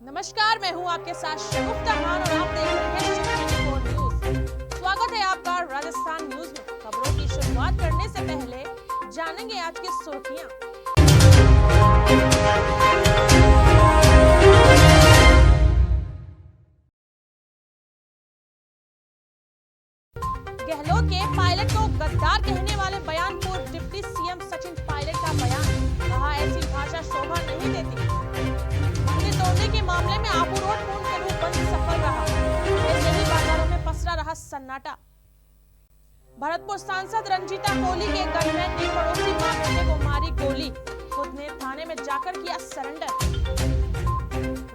नमस्कार, मैं हूं आपके साथ शगुफ्ता खान और आप देख रहे हैं शिव 24 न्यूज। स्वागत है आपका राजस्थान न्यूज में। खबरों की शुरुआत करने से पहले जानेंगे आज की सुर्खियां। गहलोत के पायलट को गद्दार कहने वाले बयान को डिप्टी सीएम सचिन पायलट का बयान, कहा ऐसी भाषा शोभा नहीं देती। मंदिर तोड़ने के मामले में आबू रोड पूर्ण रूप बंद सफल रहा, ऐसे ही बाजारों में पसरा रहा सन्नाटा। भरतपुर सांसद रंजीता कोली के गनमैन ने पड़ोसी मां बेटे को मारी गोली, खुद ने थाने में जाकर किया सरेंडर।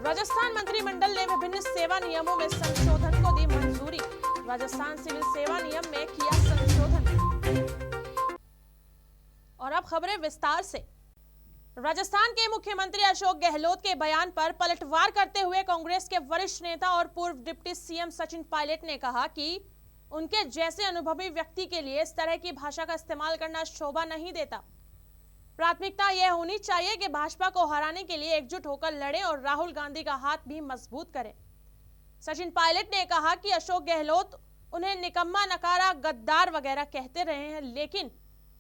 राजस्थान मंत्रिमंडल ने विभिन्न सेवा नियमों में संशोधन को दी मंजूरी, राजस्थान सिविल सेवा नियम में किया संशोधन। और अब खबरें विस्तार से। राजस्थान के मुख्यमंत्री अशोक गहलोत के बयान पर पलटवार करते हुए कांग्रेस के वरिष्ठ नेता और पूर्व डिप्टी सीएम सचिन पायलट ने कहा कि उनके जैसे अनुभवी व्यक्ति के लिए इस तरह की भाषा का इस्तेमाल करना शोभा नहीं देता। प्राथमिकता यह होनी चाहिए कि भाजपा को हराने के लिए एकजुट होकर लड़ें और राहुल गांधी का हाथ भी मजबूत करें। सचिन पायलट ने कहा कि अशोक गहलोत उन्हें निकम्मा, नकारा, गद्दार वगैरह कहते रहे हैं, लेकिन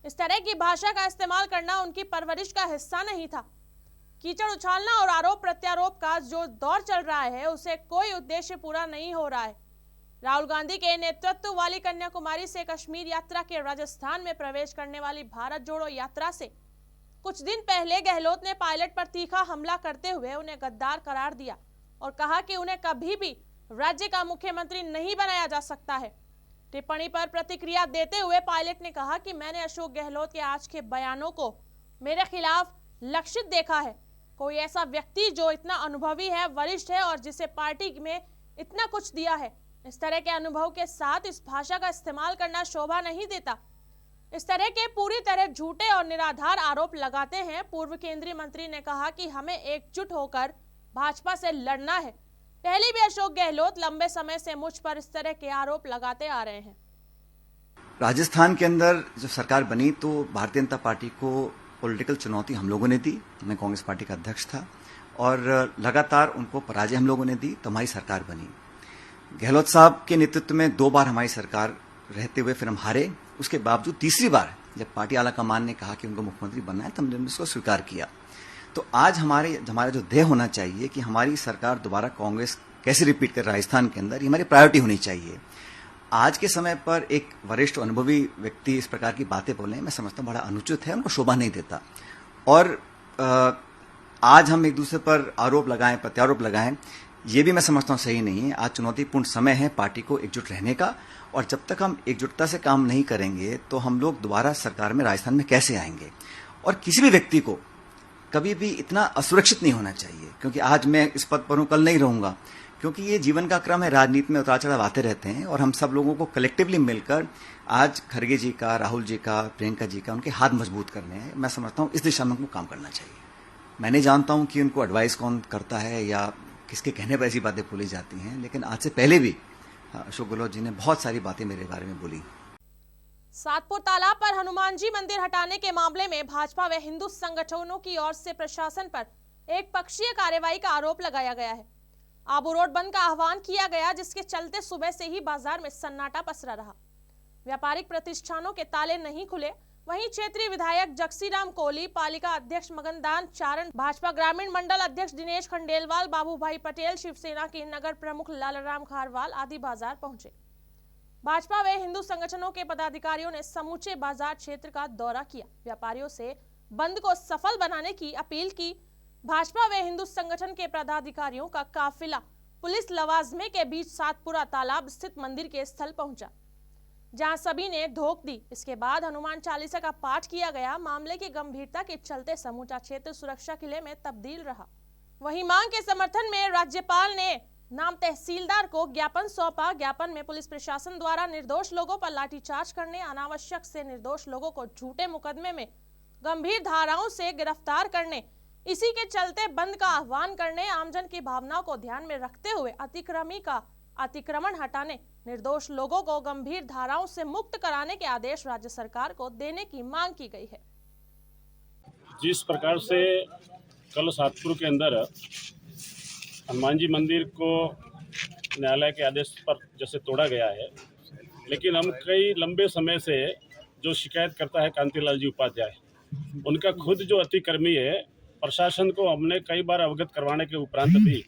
इस तरह की भाषा का इस्तेमाल करना उनकी परवरिश का हिस्सा नहीं था। कीचड़ उछालना और आरोप प्रत्यारोप का जो दौर चल रहा है, उसे कोई उद्देश्य पूरा नहीं हो रहा है। राहुल गांधी के नेतृत्व वाली कन्याकुमारी से कश्मीर यात्रा के राजस्थान में प्रवेश करने वाली भारत जोड़ो यात्रा से कुछ दिन पहले गहलोत ने पायलट पर तीखा हमला करते हुए उन्हें गद्दार करार दिया और कहा कि उन्हें कभी भी राज्य का मुख्यमंत्री नहीं बनाया जा सकता है। टिप्पणी पर प्रतिक्रिया देते हुए पायलट ने कहा कि मैंने अशोक गहलोत के आज के बयानों को मेरे खिलाफ लक्षित देखा है। कोई ऐसा व्यक्ति जो इतना अनुभवी है, वरिष्ठ है और जिसे पार्टी में इतना कुछ दिया है, इस तरह के अनुभव के साथ इस भाषा का इस्तेमाल करना शोभा नहीं देता। इस तरह के पूरी तरह झूठे और निराधार आरोप लगाते हैं। पूर्व केंद्रीय मंत्री ने कहा कि हमें एकजुट होकर भाजपा से लड़ना है। पहले भी अशोक गहलोत लंबे समय से मुझ पर इस तरह के आरोप लगाते आ रहे हैं। राजस्थान के अंदर जब सरकार बनी तो भारतीय जनता पार्टी को पॉलिटिकल चुनौती हम लोगों ने दी। मैं कांग्रेस पार्टी का अध्यक्ष था और लगातार उनको पराजय हम लोगों ने दी, तो हमारी सरकार बनी। गहलोत साहब के नेतृत्व में 2 बार हमारी सरकार रहते हुए फिर हम हारे। उसके बावजूद तीसरी बार जब पार्टी आलाकमान ने कहा कि उनको मुख्यमंत्री बनना है, तो हमने उसको स्वीकार किया। तो आज हमारा जो ध्येय होना चाहिए कि हमारी सरकार दोबारा कांग्रेस कैसे रिपीट कर राजस्थान के अंदर, ये हमारी प्रायोरिटी होनी चाहिए। आज के समय पर एक वरिष्ठ अनुभवी व्यक्ति इस प्रकार की बातें बोले, मैं समझता हूं बड़ा अनुचित है, उनको शोभा नहीं देता। और आज हम एक दूसरे पर आरोप लगाएं, प्रत्यारोप लगाएं, ये भी मैं समझता हूं सही नहीं है। आज चुनौतीपूर्ण समय है पार्टी को एकजुट रहने का, और जब तक हम एकजुटता से काम नहीं करेंगे तो हम लोग दोबारा सरकार में राजस्थान में कैसे आएंगे। और किसी भी व्यक्ति को कभी भी इतना असुरक्षित नहीं होना चाहिए, क्योंकि आज मैं इस पद पर हूं, कल नहीं रहूंगा, क्योंकि ये जीवन का क्रम है। राजनीति में उतार चढ़ाव आते रहते हैं और हम सब लोगों को कलेक्टिवली मिलकर आज खड़गे जी का, राहुल जी का, प्रियंका जी का, उनके हाथ मजबूत करने हैं। मैं समझता हूं इस दिशा में उनको काम करना चाहिए। मैं नहीं जानता हूं कि उनको एडवाइस कौन करता है या किसके कहने पर ऐसी बातें बोली जाती हैं, लेकिन आज से पहले भी अशोक गहलोत जी ने बहुत सारी बातें मेरे बारे में बोली। सातपुर तालाब पर हनुमान जी मंदिर हटाने के मामले में भाजपा व हिंदू संगठनों की ओर से प्रशासन पर एक पक्षीय कार्रवाई का आरोप लगाया गया है। आबू रोड बंद का आह्वान किया गया, जिसके चलते सुबह से ही बाजार में सन्नाटा पसरा रहा। व्यापारिक प्रतिष्ठानों के ताले नहीं खुले। वहीं क्षेत्रीय विधायक जगसीराम कोहली, पालिका अध्यक्ष मगनदान चारण, भाजपा ग्रामीण मंडल अध्यक्ष दिनेश खंडेलवाल, बाबूभाई पटेल, शिवसेना के नगर प्रमुख लालराम खारवाल आदि बाजार पहुंचे। भाजपा व हिंदू संगठनों के पदाधिकारियों ने समूचे बाजार क्षेत्र का दौरा किया, व्यापारियों से बंद को सफल बनाने की अपील की। भाजपा व हिंदू संगठन के पदाधिकारियों का काफिला पुलिस लवाजमे के बीच सातपुरा तालाब स्थित मंदिर के स्थल पहुंचा, जहां सभी ने धोख दी। इसके बाद हनुमान चालीसा का पाठ किया गया। मामले की गंभीरता के चलते समूचा क्षेत्र सुरक्षा किले में तब्दील रहा। वहीं मांग के समर्थन में राज्यपाल ने नाम तहसीलदार को ज्ञापन सौंपा। ज्ञापन में पुलिस प्रशासन द्वारा निर्दोष लोगों पर लाठीचार्ज करने, अनावश्यक से निर्दोष लोगों को झूठे मुकदमे में गंभीर धाराओं से गिरफ्तार करने, इसी के चलते बंद का आह्वान करने, आमजन की भावनाओं को ध्यान में रखते हुए अतिक्रमी का अतिक्रमण हटाने, निर्दोष लोगों को गंभीर धाराओं से मुक्त कराने के आदेश राज्य सरकार को देने की मांग की गई है। जिस प्रकार से कल सातपुर के अंदर हनुमान जी मंदिर को न्यायालय के आदेश पर जैसे तोड़ा गया है, लेकिन हम कई लंबे समय से जो शिकायत करता है कांतिलाल जी उपाध्याय, उनका खुद जो अतिक्रमी है, प्रशासन को हमने कई बार अवगत करवाने के उपरांत भी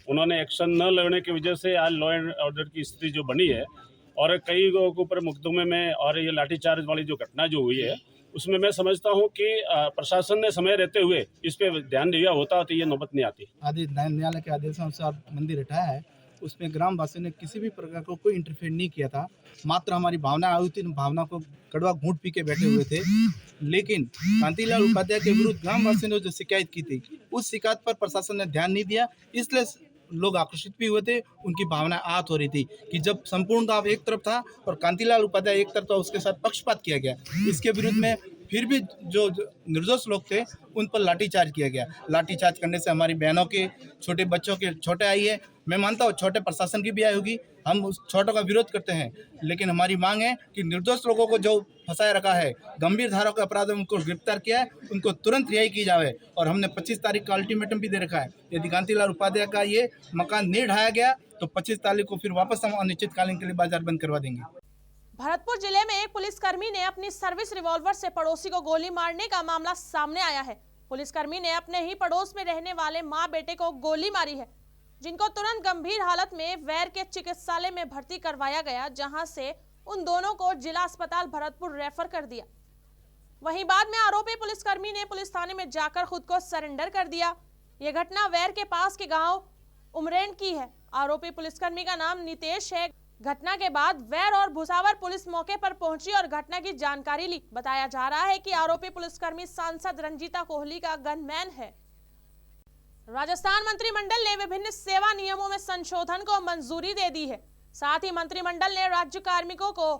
उन्होंने एक्शन न लेने की वजह से आज लॉ एंड ऑर्डर की स्थिति जो बनी है और कई लोगों के ऊपर मुकदमे में और ये लाठीचार्ज वाली जो घटना जो हुई है, उसमें मैं समझता हूं कि प्रशासन ने समय रहते हुए इस पे ध्यान दिया होता तो ये नौबत नहीं आती। आदेश न्यायालय के आदेशानुसार मंदिर हटाया है, उसमें ग्रामवासियों ने किसी भी प्रकार का कोई इंटरफेयर नहीं किया था। मात्र हमारी भावना आई थी, भावना को कड़वा घूंट पी के बैठे हुए थे। लेकिन कांतिलाल उपाध्याय के विरुद्ध ग्रामवासियों ने जो शिकायत की थी, उस शिकायत पर प्रशासन ने ध्यान नहीं दिया, इसलिए लोग आकर्षित भी हुए थे। उनकी भावना आहत हो रही थी कि जब संपूर्ण गांव एक तरफ था और कांतिलाल उपाध्याय एक तरफ था, उसके साथ पक्षपात किया गया। इसके विरुद्ध में फिर भी जो निर्दोष लोग थे उन पर लाठीचार्ज किया गया। लाठीचार्ज करने से हमारी बहनों के, छोटे बच्चों के छोटे आई है। मैं मानता हूँ छोटे प्रशासन की भी आई होगी, हम उस छोटों का विरोध करते हैं, लेकिन हमारी मांग है कि निर्दोष लोगों को जो फंसाया रखा है, गंभीर धाराओं के अपराध में उनको गिरफ्तार किया है, उनको तुरंत रिहाई की जाए। और हमने 25 तारीख का अल्टीमेटम भी दे रखा है। यदि कांतिलाल उपाध्याय का ये मकान नहीं ढाया गया तो 25 तारीख को फिर वापस हम अनिश्चितकालीन के लिए बाजार बंद करवा देंगे। भरतपुर जिले में एक पुलिसकर्मी ने अपनी सर्विस रिवॉल्वर से पड़ोसी को गोली मारने का मामला सामने आया है। पुलिसकर्मी ने अपने ही पड़ोस में रहने वाले मां बेटे को गोली मारी है, जिनको तुरंत गंभीर हालत में वैर के चिकित्सालय में भर्ती करवाया गया, जहां से उन दोनों को जिला अस्पताल भरतपुर रेफर कर दिया। वहीं बाद में आरोपी पुलिसकर्मी ने पुलिस थाने में जाकर खुद को सरेंडर कर दिया। यह घटना वैर के पास के गांव उमरेन की है। आरोपी पुलिसकर्मी का नाम नितेश है। घटना के बाद वैर और भुसावर पुलिस मौके पर पहुंची और घटना की जानकारी ली। बताया जा रहा है कि आरोपी पुलिसकर्मी सांसद रंजीता कोहली का गनमैन है। राजस्थान मंत्रिमंडल ने विभिन्न सेवा नियमों में संशोधन को मंजूरी दे दी है। साथ ही मंत्रिमंडल ने राज्य कार्मिकों को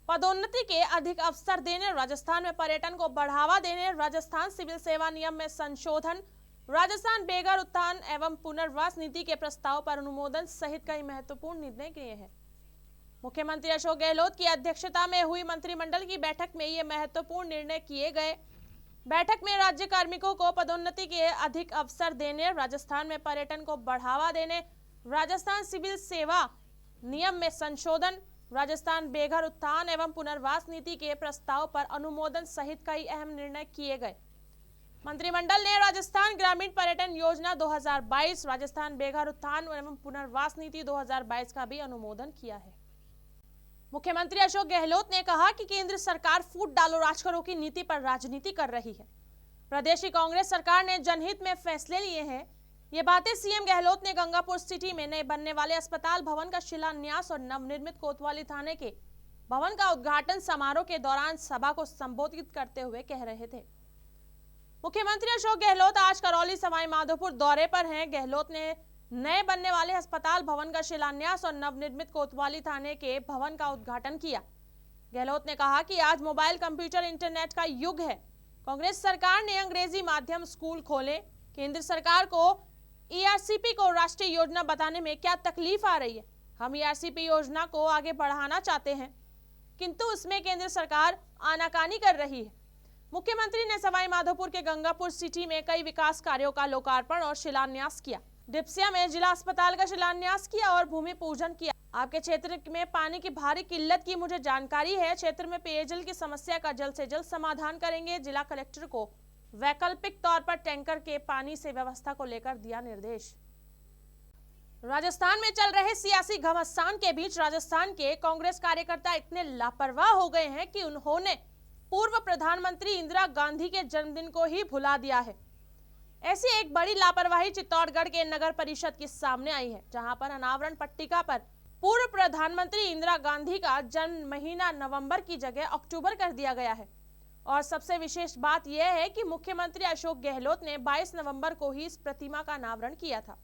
पदोन्नति के अधिक अवसर देने, राजस्थान में पर्यटन को बढ़ावा देने, राजस्थान सिविल सेवा नियम में संशोधन, राजस्थान बेघर उत्थान एवं पुनर्वास नीति के प्रस्ताव पर अनुमोदन सहित कई महत्वपूर्ण निर्णय किए हैं। मुख्यमंत्री अशोक गहलोत की अध्यक्षता में हुई मंत्रिमंडल की बैठक में ये महत्वपूर्ण निर्णय किए गए। बैठक में राज्य कार्मिकों को पदोन्नति के अधिक अवसर देने, राजस्थान में पर्यटन को बढ़ावा देने, राजस्थान सिविल सेवा नियम में संशोधन, राजस्थान बेघर उत्थान एवं पुनर्वास नीति के प्रस्ताव पर अनुमोदन सहित कई अहम निर्णय किए गए। मंत्रिमंडल ने राजस्थान ग्रामीण पर्यटन योजना 2022, राजस्थान बेघर उत्थान एवं पुनर्वास नीति 2022 का भी अनुमोदन किया है। मुख्यमंत्री अशोक गहलोत ने कहा कि केंद्र सरकार फूट डालो राज करो की नीति पर राजनीति कर रही है। प्रदेश की कांग्रेस सरकार ने जनहित में फैसले लिए हैं। ये बातें सीएम गहलोत ने गंगापुर सिटी में नए बनने वाले अस्पताल भवन का शिलान्यास और नवनिर्मित कोतवाली थाने के भवन का उद्घाटन समारोह के दौरान सभा को संबोधित करते हुए कह रहे थे। मुख्यमंत्री अशोक गहलोत आज करौली सवाई माधोपुर दौरे पर हैं। गहलोत ने नए बनने वाले अस्पताल भवन का शिलान्यास और नवनिर्मित कोतवाली थाने के भवन का उद्घाटन किया। गहलोत ने कहा कि आज मोबाइल, कंप्यूटर, इंटरनेट का युग है। कांग्रेस सरकार ने अंग्रेजी माध्यम स्कूल खोले। केंद्र सरकार को ईआरसीपी को राष्ट्रीय योजना बताने में क्या तकलीफ आ रही है? हम ईआरसीपी योजना को आगे बढ़ाना चाहते हैं, किंतु उसमें केंद्र सरकार आनाकानी कर रही है। मुख्यमंत्री ने सवाई माधोपुर के गंगापुर सिटी में कई विकास कार्यों का लोकार्पण और शिलान्यास किया। डिप्सिया में जिला अस्पताल का शिलान्यास किया और भूमि पूजन किया। आपके क्षेत्र में पानी की भारी किल्लत की मुझे जानकारी है। क्षेत्र में पेयजल की समस्या का जल्द से जल्द समाधान करेंगे। जिला कलेक्टर को वैकल्पिक तौर पर टैंकर के पानी से व्यवस्था को लेकर दिया निर्देश। राजस्थान में चल रहे सियासी घमासान के बीच राजस्थान के कांग्रेस कार्यकर्ता इतने लापरवाह हो गए हैं कि उन्होंने पूर्व प्रधानमंत्री इंदिरा गांधी के जन्मदिन को ही भुला दिया है। ऐसी एक बड़ी लापरवाही चित्तौड़गढ़ के नगर परिषद के सामने आई है, जहां पर अनावरण पट्टिका पर पूर्व प्रधानमंत्री इंदिरा गांधी का जन्म महीना नवंबर की जगह अक्टूबर कर दिया गया है। और सबसे विशेष बात यह है कि मुख्यमंत्री अशोक गहलोत ने 22 नवंबर को ही इस प्रतिमा का अनावरण किया था।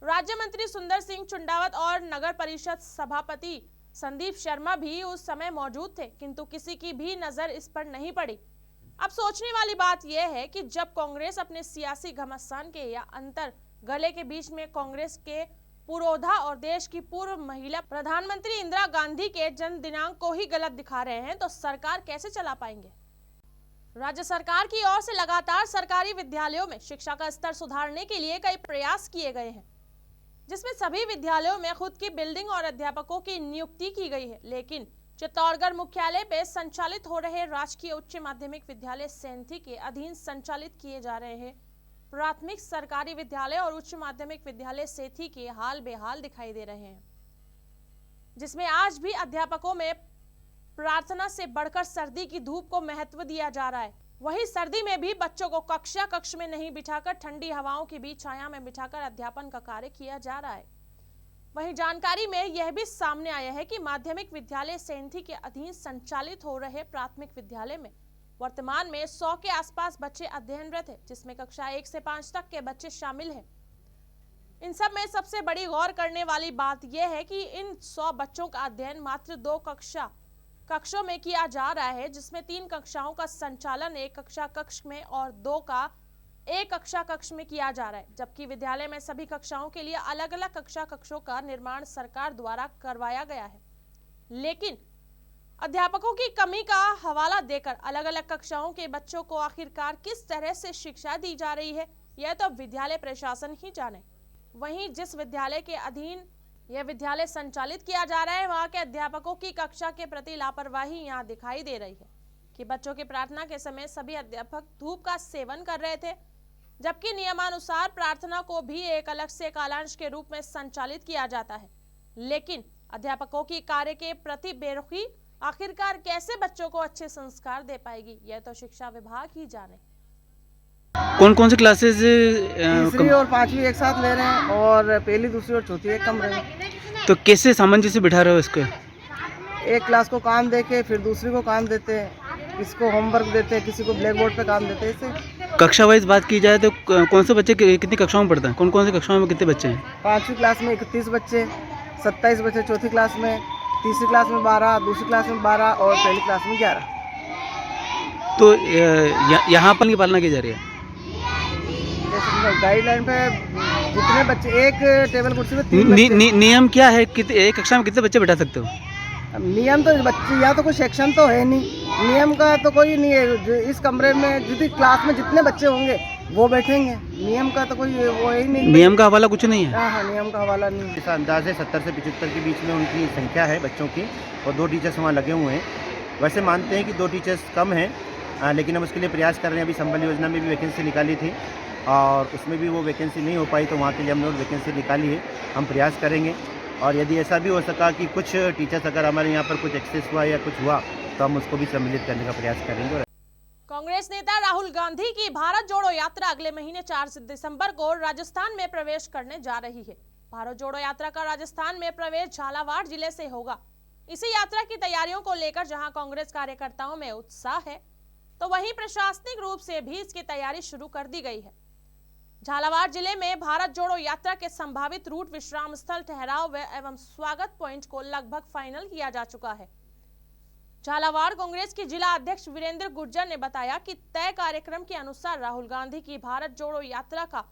राज्य मंत्री सुंदर सिंह चुंडावत और नगर परिषद सभापति संदीप शर्मा भी उस समय मौजूद थे, किंतु किसी की भी नजर इस पर नहीं पड़ी। अब सोचने वाली बात यह है कि जब कांग्रेस अपने सियासी घमासान के या अंतर गले के बीच में कांग्रेस के पुरोधा और देश की पूर्व महिला प्रधानमंत्री इंदिरा गांधी के जन्म दिनांक को ही गलत दिखा रहे हैं, तो सरकार कैसे चला पाएंगे। राज्य सरकार की ओर से लगातार सरकारी विद्यालयों में शिक्षा का स्तर सुधारने के लिए कई प्रयास किए गए हैं, जिसमें सभी विद्यालयों में खुद की बिल्डिंग और अध्यापकों की नियुक्ति की गई है। लेकिन चित्तौड़गढ़ मुख्यालय पे संचालित हो रहे राजकीय उच्च माध्यमिक विद्यालय सैंथी के अधीन संचालित किए जा रहे हैं प्राथमिक सरकारी विद्यालय और उच्च माध्यमिक विद्यालय सैंथी के हाल बेहाल दिखाई दे रहे हैं, जिसमें आज भी अध्यापकों में प्रार्थना से बढ़कर सर्दी की धूप को महत्व दिया जा रहा है। वहीं सर्दी में भी बच्चों को कक्ष में नहीं बिठाकर ठंडी हवाओं के बीच छाया में बिठाकर अध्यापन का कार्य किया जा रहा है। वहीं जानकारी में यह भी सामने आया है कि माध्यमिक विद्यालय सैंथी के अधीन संचालित हो रहे प्राथमिक विद्यालय में वर्तमान में 100 के आसपास बच्चे अध्ययनरत हैं, जिसमें कक्षा 1 से 5 तक के बच्चे शामिल हैं। इन सब में सबसे बड़ी गौर करने वाली बात यह है कि इन 100 बच्चों का अध्ययन मात्र 2 कक्षों में किया जा रहा है, जिसमें 3 कक्षाओं का संचालन एक कक्षा कक्ष में और 2 का एक कक्षा कक्ष में किया जा रहा है, जबकि विद्यालय में सभी कक्षाओं के लिए अलग अलग कक्षा कक्षों का निर्माण सरकार द्वारा करवाया गया है। लेकिन अध्यापकों की कमी का हवाला देकर अलग अलग कक्षाओं के बच्चों को आखिरकार किस तरह से शिक्षा दी जा रही है, यह तो विद्यालय प्रशासन ही जाने। वहीं जिस विद्यालय के अधीन यह विद्यालय संचालित किया जा रहा है, वहां के अध्यापकों की कक्षा के प्रति लापरवाही यहाँ दिखाई दे रही है कि बच्चों की प्रार्थना के समय सभी अध्यापक धूप का सेवन कर रहे थे, जबकि नियमानुसार प्रार्थना को भी एक अलग से कालांश के रूप में संचालित किया जाता है। लेकिन अध्यापकों की कार्य के प्रति बेरुखी आखिरकार कैसे बच्चों को अच्छे संस्कार दे पाएगी, यह तो शिक्षा विभाग ही जाने। कौन कौन सी क्लासेस तीसरी और 5वीं एक साथ ले रहे हैं और पहली, दूसरी और चौथी एक कम रहे हैं। तो कैसे सामंजस्य बिठा रहे हो इसको? एक क्लास को काम देके फिर दूसरी को काम देते हैं, किसी को होमवर्क देते हैं, किसी को ब्लैक बोर्ड पे काम देते हैं। इससे कक्षा वाइज बात की जाए तो कौन से बच्चे कितनी कक्षाओं में पढ़ते हैं? कौन कौन सी कक्षाओं में कितने बच्चे हैं? 5वीं क्लास में 31 बच्चे, 27 बच्चे चौथी क्लास में, तीसरी क्लास में 12, दूसरी क्लास में 12 और पहली क्लास में 11। तो यहाँ पर की पालना की जा रही है? गाइडलाइन पे जितने बच्चे एक टेबल कुर्सी में 3 बच्चे। नियम क्या है? एक कक्षा में कितने बच्चे बैठा सकते हो? नियम तो बच्चे यहाँ तो कोई सेक्शन तो है नहीं, नियम का तो कोई नहीं है। इस कमरे में जितनी क्लास में जितने बच्चे होंगे वो बैठेंगे, नियम का तो कोई वो ही नहीं। नियम का हवाला कुछ नहीं है? हाँ, नियम का हवाला नहीं है। इस अंदाज है 70 से 75 के बीच में उनकी संख्या है बच्चों की, और 2 टीचर्स वहाँ लगे हुए हैं। वैसे मानते हैं कि 2 टीचर्स कम हैं, लेकिन हम उसके लिए प्रयास कर रहे हैं। अभी संबल योजना में भी वैकेंसी निकाली थी और उसमें भी वो वैकेंसी नहीं हो पाई, तो वहाँ के लिए हमने और वैकेंसी निकाली है। हम प्रयास करेंगे और यदि ऐसा भी हो सका कि कुछ टीचर्स अगर हमारे यहाँ पर कुछ एक्सेस हुआ या कुछ हुआ तो हम उसको भी सम्मिलित करने का प्रयास करेंगे। कांग्रेस नेता राहुल गांधी की भारत जोड़ो यात्रा अगले महीने 4 दिसंबर को राजस्थान में प्रवेश करने जा रही है। भारत जोड़ो यात्रा का राजस्थान में प्रवेश झालावाड़ जिले से होगा। इसी यात्रा की तैयारियों को लेकर जहां कांग्रेस कार्यकर्ताओं में उत्साह है, तो वहीं प्रशासनिक रूप से भी इसकी तैयारी शुरू कर दी गई है। झालावाड़ जिले में भारत जोड़ो यात्रा के संभावित रूट, विश्राम स्थल, ठहराव एवं स्वागत पॉइंट को लगभग फाइनल किया जा चुका है। झालावाड़ कांग्रेस के जिला अध्यक्ष वीरेंद्र गुर्जर ने बताया कि तय कार्यक्रम के अनुसार राहुल गांधी की भारत जोड़ो यात्रा का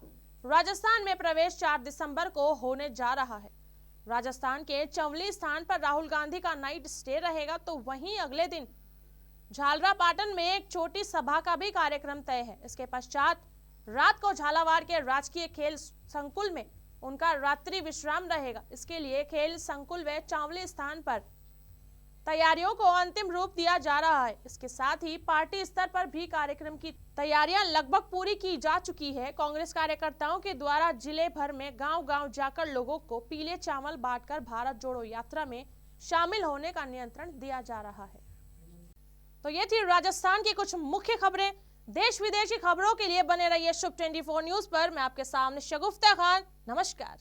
राजस्थान में प्रवेश 4 दिसंबर को होने जा रहा है। राजस्थान के चंवली स्थान पर राहुल गांधी का नाइट स्टे रहेगा, तो वहीं अगले दिन झालरापाटन में एक छोटी सभा का भी कार्यक्रम तय है। इसके पश्चात रात को झालावाड़ के राजकीय खेल संकुल में उनका रात्रि विश्राम रहेगा। इसके लिए खेल संकुल व चावली स्थान पर तैयारियों को अंतिम रूप दिया जा रहा है। इसके साथ ही पार्टी स्तर पर भी कार्यक्रम की तैयारियां लगभग पूरी की जा चुकी है। कांग्रेस कार्यकर्ताओं के द्वारा जिले भर में गांव-गांव जाकर लोगों को पीले चावल बांटकर भारत जोड़ो यात्रा में शामिल होने का नियंत्रण दिया जा रहा है। तो ये थी राजस्थान की कुछ मुख्य खबरें। देश विदेश की खबरों के लिए बने रहिए शुभ 24 न्यूज पर। मैं आपके सामने शगुफ्ता खान, नमस्कार।